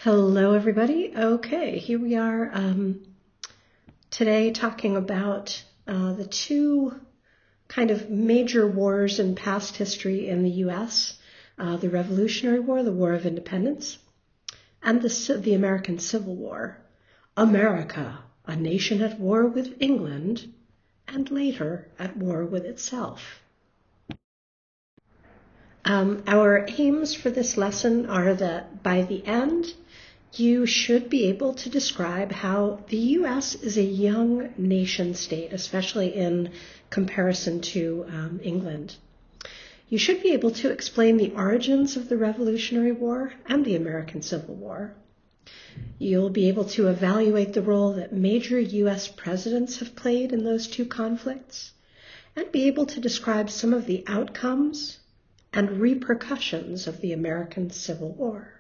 Hello, everybody. Okay, here we are today talking about the two kind of major wars in past history in the U.S., the Revolutionary War, the War of Independence, and the American Civil War. America, a nation at war with England, and later at war with itself. Our aims for this lesson are that by the end, you should be able to describe how the U.S. is a young nation state, especially in comparison to England. You should be able to explain the origins of the Revolutionary War and the American Civil War. You'll be able to evaluate the role that major U.S. presidents have played in those two conflicts, and be able to describe some of the outcomes and repercussions of the American Civil War.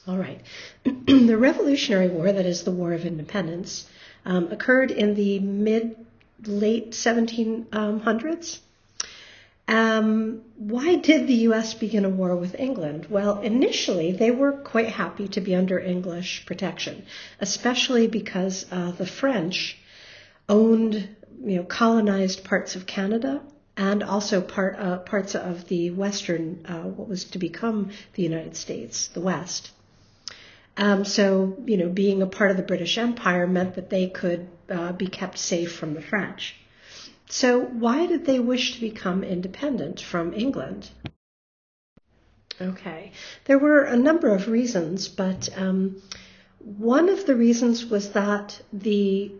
All right. The Revolutionary War, that is the War of Independence, occurred in the late 1700s. Why did the U.S. begin a war with England? Well, initially, they were quite happy to be under English protection, especially because the French owned, colonized parts of Canada and also parts of the western, what was to become the United States, the West. So, being a part of the British Empire meant that they could be kept safe from the French. So why did they wish to become independent from England? Okay, there were a number of reasons, but one of the reasons was that the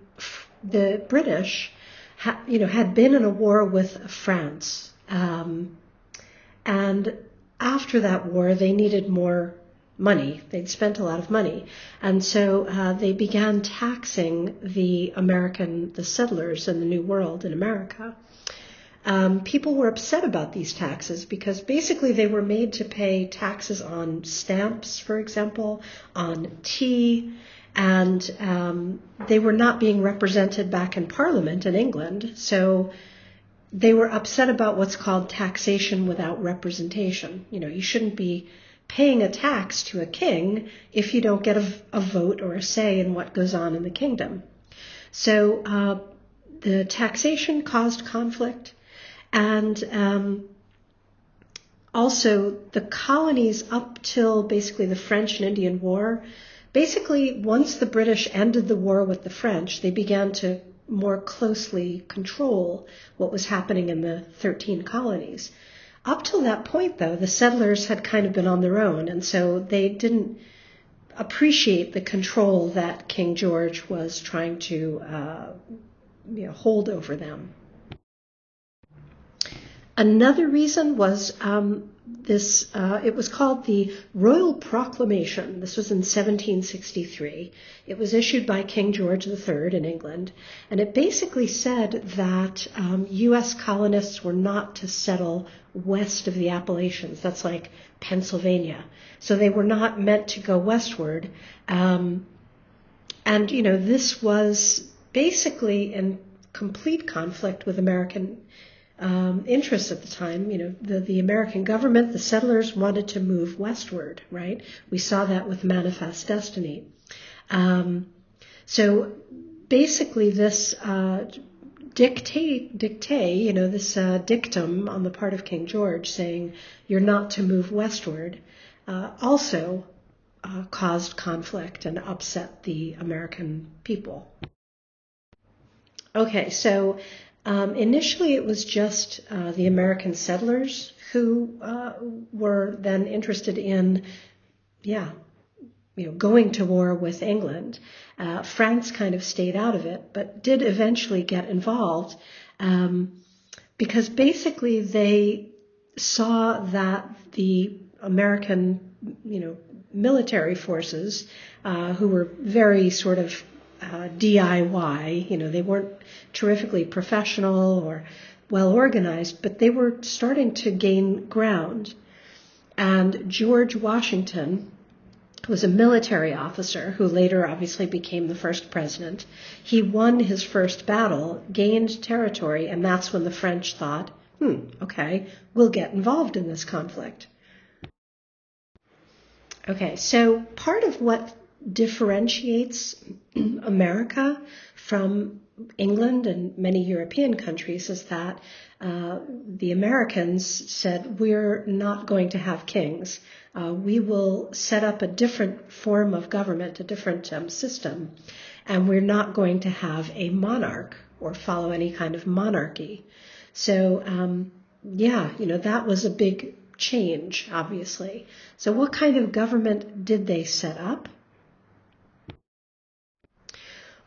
British had been in a war with France. And after that war, they needed more money. They'd spent a lot of money. And so they began taxing the settlers in the New World in America. People were upset about these taxes because basically they were made to pay taxes on stamps, for example, on tea, and they were not being represented back in Parliament in England. So they were upset about what's called taxation without representation. You shouldn't be paying a tax to a king if you don't get a vote or a say in what goes on in the kingdom. So the taxation caused conflict, and also the colonies up till basically the French and Indian War, basically once the British ended the war with the French, they began to more closely control what was happening in the 13 colonies. Up till that point, though, the settlers had kind of been on their own, and so they didn't appreciate the control that King George was trying to hold over them. Another reason was it was called the Royal Proclamation. This was in 1763. It was issued by King George III in England, and it basically said that U.S. colonists were not to settle west of the Appalachians. That's like Pennsylvania. So they were not meant to go westward. And, this was basically in complete conflict with American interests at the time. The American government, the settlers wanted to move westward, right? We saw that with Manifest Destiny. So basically this this dictum on the part of King George saying you're not to move westward also caused conflict and upset the American people. Okay, so initially it was just the American settlers who were then interested in, going to war with England. France kind of stayed out of it, but did eventually get involved because basically they saw that the American, military forces who were very sort of DIY, they weren't terrifically professional or well organized, but they were starting to gain ground. And George Washington was a military officer who later obviously became the first president. He won his first battle, gained territory, and that's when the French thought, okay, we'll get involved in this conflict. Okay, so part of what differentiates America from England and many European countries is that the Americans said, we're not going to have kings. We will set up a different form of government, a different system, and we're not going to have a monarch or follow any kind of monarchy. So, that was a big change, obviously. So what kind of government did they set up?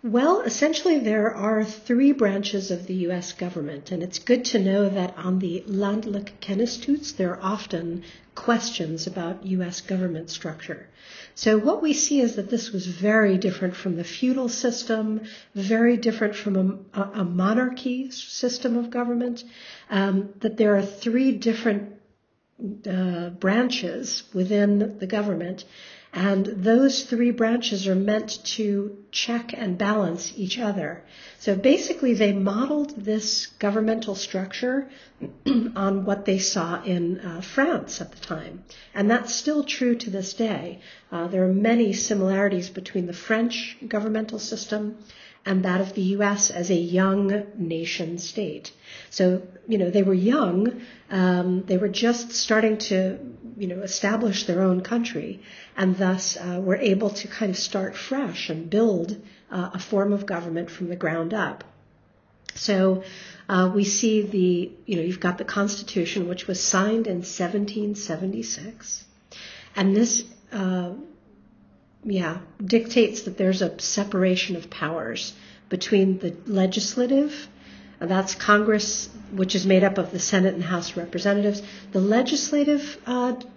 Well, essentially there are three branches of the U.S. government, and it's good to know that on the Landelijk Kennistoets there are often questions about U.S. government structure. So what we see is that this was very different from the feudal system, very different from a monarchy system of government, that there are three different branches within the government, and those three branches are meant to check and balance each other. So basically they modeled this governmental structure on what they saw in France at the time. And that's still true to this day. There are many similarities between the French governmental system and that of the U.S. as a young nation state. So, they were young. They were just starting to, establish their own country, and thus were able to kind of start fresh and build a form of government from the ground up. So we see you've got the Constitution, which was signed in 1776, and this dictates that there's a separation of powers between the legislative, that's Congress, which is made up of the Senate and House of Representatives. The legislative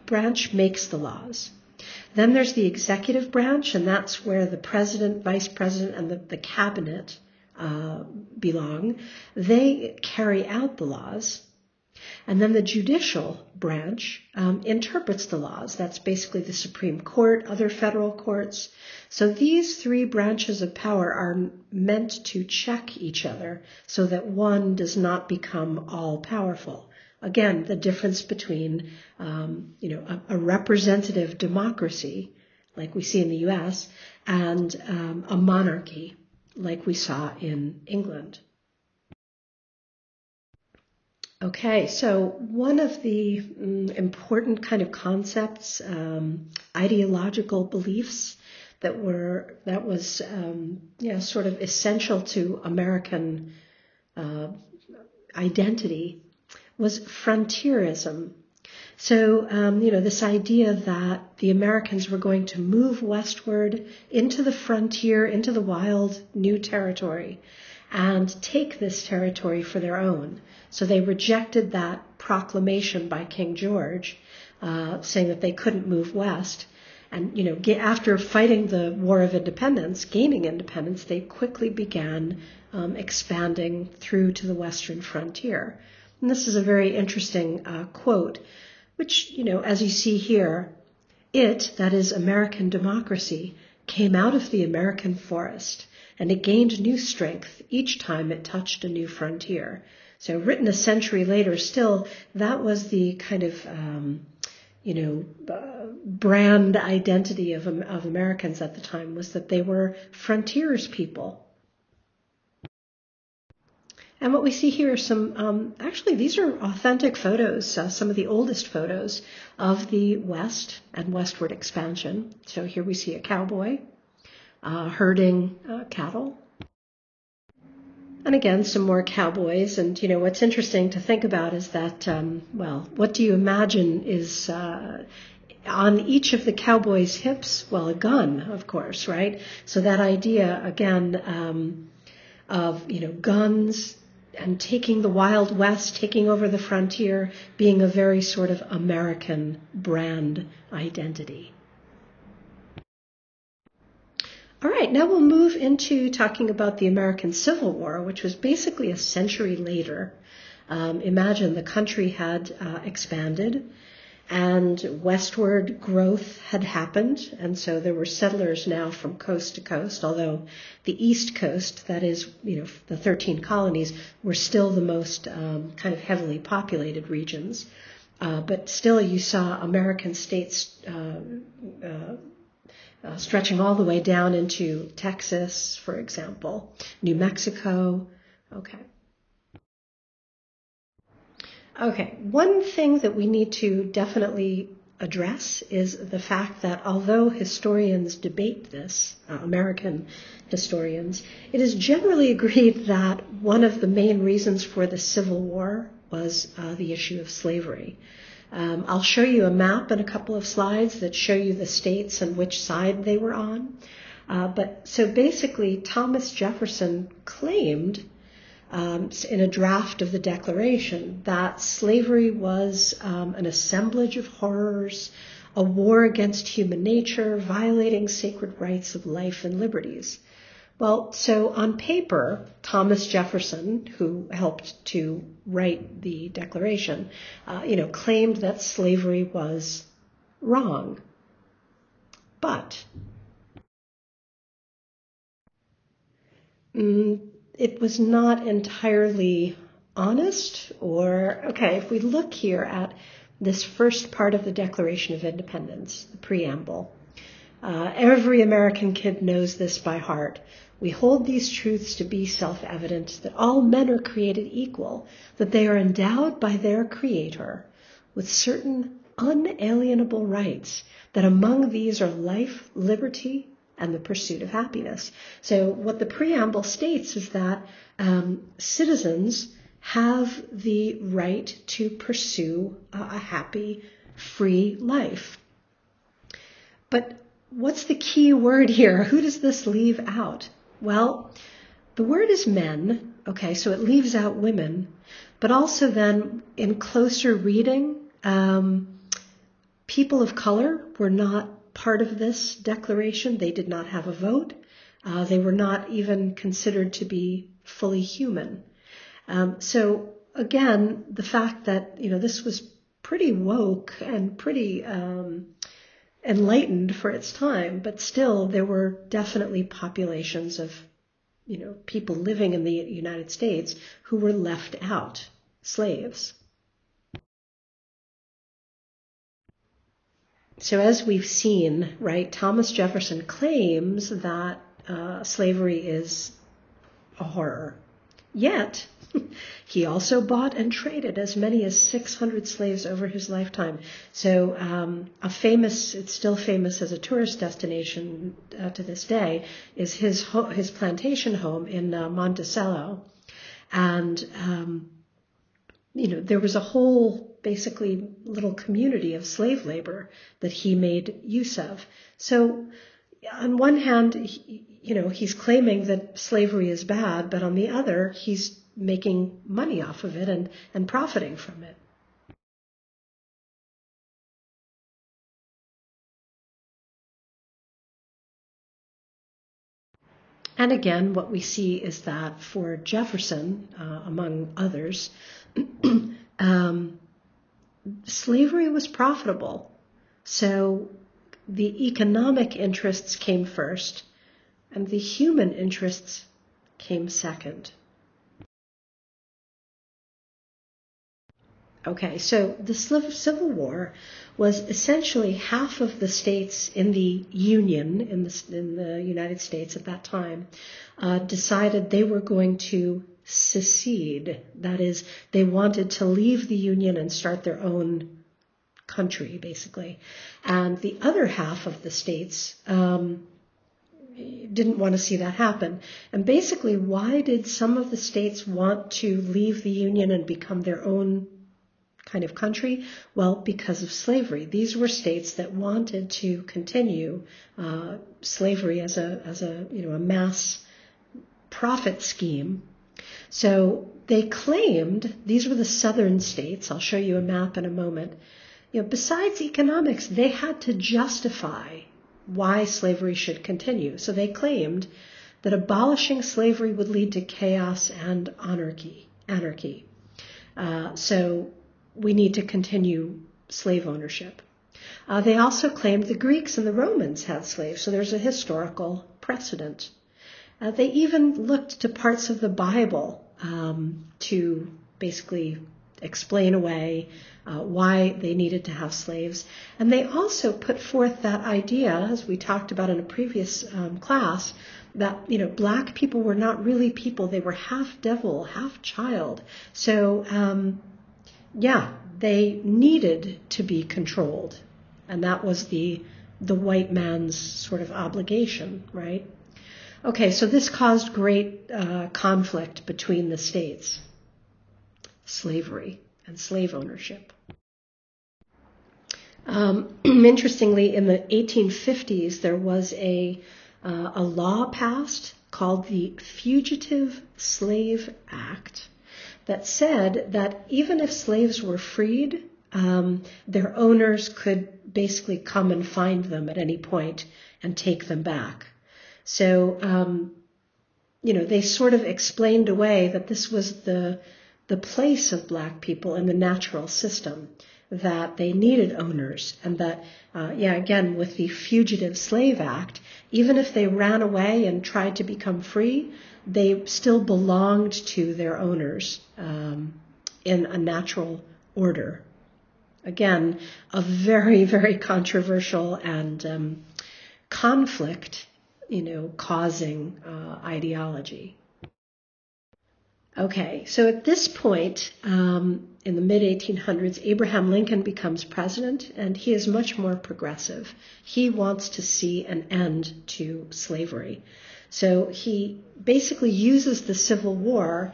branch makes the laws. Then there's the executive branch, and that's where the president, vice president, and the cabinet belong. They carry out the laws. And then the judicial branch interprets the laws. That's basically the Supreme Court, other federal courts. So these three branches of power are meant to check each other so that one does not become all-powerful. Again, the difference between, a representative democracy, like we see in the U.S., and a monarchy, like we saw in England. Okay, so one of the important kind of concepts, ideological beliefs that was sort of essential to American identity was frontierism. So, this idea that the Americans were going to move westward into the frontier, into the wild new territory, and take this territory for their own. So they rejected that proclamation by King George, saying that they couldn't move west. And, after fighting the War of Independence, gaining independence, they quickly began expanding through to the western frontier. And this is a very interesting quote, which, as you see here, that is American democracy, came out of the American forest, and it gained new strength each time it touched a new frontier. So written a century later, still, that was the kind of, brand identity of Americans at the time, was that they were frontiers people. And what we see here are some, actually these are authentic photos, some of the oldest photos of the West and westward expansion. So here we see a cowboy herding cattle. And again, some more cowboys. And, what's interesting to think about is that, what do you imagine is on each of the cowboys' hips? Well, a gun, of course, right? So that idea, again, of, guns and taking the Wild West, taking over the frontier, being a very sort of American brand identity. All right, now we'll move into talking about the American Civil War, which was basically a century later. Imagine the country had expanded, and westward growth had happened, and so there were settlers now from coast to coast, although the East Coast, that is, the 13 colonies, were still the most kind of heavily populated regions. But still you saw American states stretching all the way down into Texas, for example, New Mexico. Okay, one thing that we need to definitely address is the fact that although historians debate this, American historians, it is generally agreed that one of the main reasons for the Civil War was the issue of slavery. I'll show you a map in a couple of slides that show you the states and which side they were on. But so basically, Thomas Jefferson claimed in a draft of the Declaration that slavery was an assemblage of horrors, a war against human nature, violating sacred rights of life and liberties. Well, so on paper, Thomas Jefferson, who helped to write the Declaration, claimed that slavery was wrong. But it was not entirely honest, if we look here at this first part of the Declaration of Independence, the preamble, every American kid knows this by heart. We hold these truths to be self-evident, that all men are created equal, that they are endowed by their Creator with certain unalienable rights, that among these are life, liberty, and the pursuit of happiness. So what the preamble states is that citizens have the right to pursue a happy, free life. But what's the key word here? Who does this leave out? Well, the word is men, so it leaves out women, but also then in closer reading, people of color were not part of this declaration. They did not have a vote. They were not even considered to be fully human. So again, the fact that, this was pretty woke and pretty enlightened for its time, but still there were definitely populations of, people living in the United States who were left out, slaves. So as we've seen, right, Thomas Jefferson claims that slavery is a horror. Yet, he also bought and traded as many as 600 slaves over his lifetime. So it's still famous as a tourist destination to this day, is his plantation home in Monticello. And, there was a whole, basically, little community of slave labor that he made use of. So on one hand, he's claiming that slavery is bad, but on the other, he's making money off of it and profiting from it. And again, what we see is that for Jefferson, among others, slavery was profitable. So the economic interests came first, and the human interests came second. Okay, so the Civil War was essentially half of the states in the Union, in the United States at that time, decided they were going to secede. That is, they wanted to leave the Union and start their own country, basically. And the other half of the states didn't want to see that happen. And basically, why did some of the states want to leave the Union and become their own kind of country? Well, because of slavery. These were states that wanted to continue slavery as a mass profit scheme. So they claimed, these were the southern states, I'll show you a map in a moment, besides economics, they had to justify why slavery should continue. So they claimed that abolishing slavery would lead to chaos and anarchy. So we need to continue slave ownership. They also claimed the Greeks and the Romans had slaves, so there's a historical precedent. They even looked to parts of the Bible to basically explain away why they needed to have slaves. And they also put forth that idea, as we talked about in a previous class, that, black people were not really people. They were half devil, half child. So, they needed to be controlled. And that was the white man's sort of obligation, right? Okay, so this caused great conflict between the states, slavery and slave ownership. Interestingly, in the 1850s, there was a law passed called the Fugitive Slave Act that said that even if slaves were freed, their owners could basically come and find them at any point and take them back. So, they sort of explained away that this was the place of black people in the natural system, that they needed owners, and that, again, with the Fugitive Slave Act, even if they ran away and tried to become free, they still belonged to their owners in a natural order. Again, a very, very controversial and conflict, causing ideology. Okay, so at this point, in the mid-1800s, Abraham Lincoln becomes president, and he is much more progressive. He wants to see an end to slavery. So he basically uses the Civil War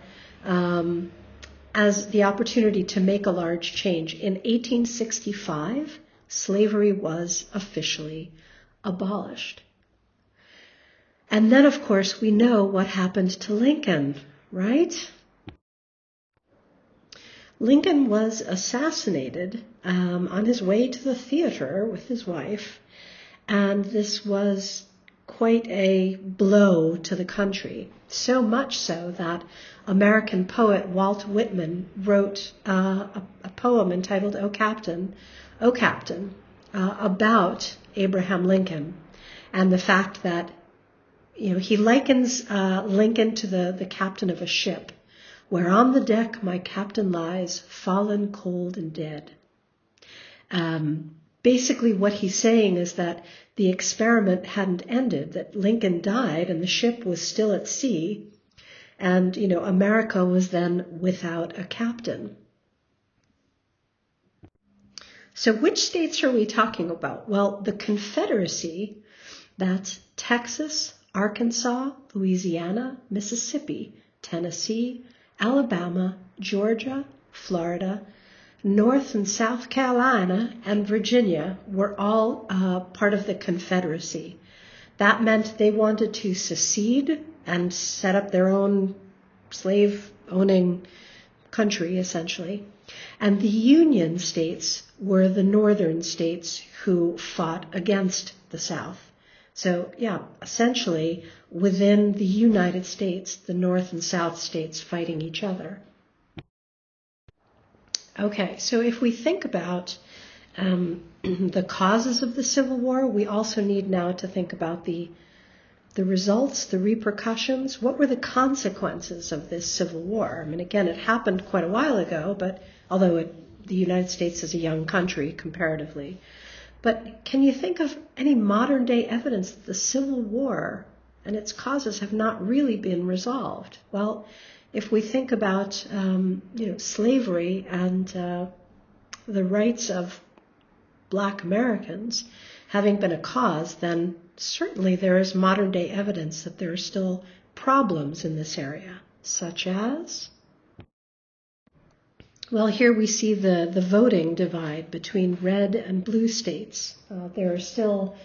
as the opportunity to make a large change. In 1865, slavery was officially abolished. And then, of course, we know what happened to Lincoln, right? Lincoln was assassinated on his way to the theater with his wife, and this was quite a blow to the country. So much so that American poet Walt Whitman wrote a poem entitled "O Captain, O Captain," about Abraham Lincoln, and the fact that he likens Lincoln to the captain of a ship, where on the deck my captain lies, fallen cold and dead. Basically what he's saying is that the experiment hadn't ended, that Lincoln died and the ship was still at sea, and, America was then without a captain. So which states are we talking about? Well, the Confederacy, that's Texas, Arkansas, Louisiana, Mississippi, Tennessee, Alabama, Georgia, Florida, North and South Carolina, and Virginia were all part of the Confederacy. That meant they wanted to secede and set up their own slave-owning country, essentially. And the Union states were the northern states who fought against the South. So, essentially, within the United States, the North and South states fighting each other. Okay, so if we think about the causes of the Civil War, we also need now to think about the results, the repercussions. What were the consequences of this Civil War? I mean, again, it happened quite a while ago, but although the United States is a young country comparatively. But can you think of any modern day evidence that the Civil War and its causes have not really been resolved? Well, if we think about slavery and the rights of Black Americans having been a cause, then certainly there is modern day evidence that there are still problems in this area, such as, well, here we see the voting divide between red and blue states. There are still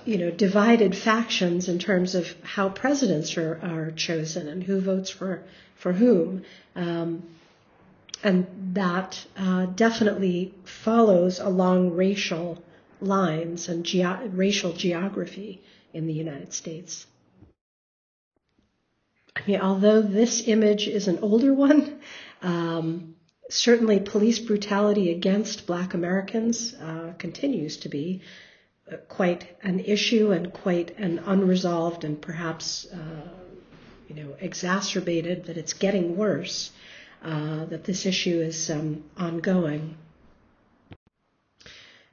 divided factions in terms of how presidents are chosen and who votes for whom. And that definitely follows along racial lines and racial geography in the United States. I mean, although this image is an older one, Certainly, police brutality against Black Americans continues to be quite an issue and quite an unresolved and perhaps exacerbated, that it's getting worse, that this issue is ongoing.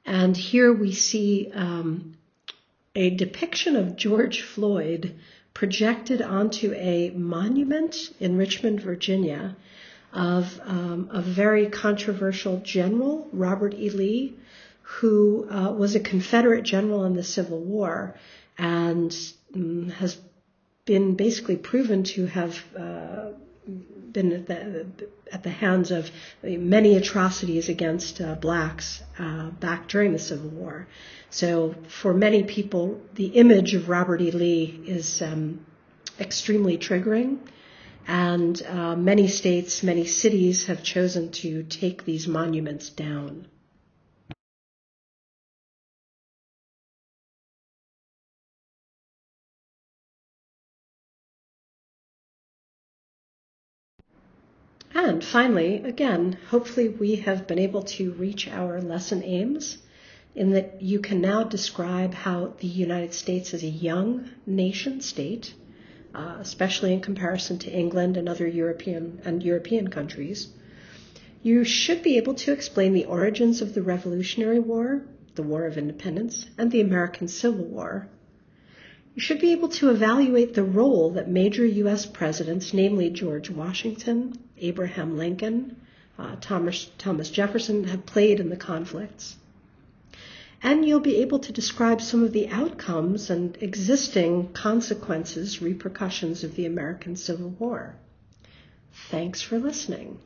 And here we see a depiction of George Floyd projected onto a monument in Richmond, Virginia, of a very controversial general, Robert E. Lee, who was a Confederate general in the Civil War and has been basically proven to have been at the hands of many atrocities against blacks back during the Civil War. So for many people, the image of Robert E. Lee is extremely triggering, and many states, many cities have chosen to take these monuments down. And finally, again, hopefully we have been able to reach our lesson aims in that you can now describe how the United States is a young nation state, especially in comparison to England and other European countries. You should be able to explain the origins of the Revolutionary War, the War of Independence, and the American Civil War. You should be able to evaluate the role that major U.S. presidents, namely George Washington, Abraham Lincoln, Thomas Jefferson, have played in the conflicts. And you'll be able to describe some of the outcomes and existing consequences, repercussions of the American Civil War. Thanks for listening.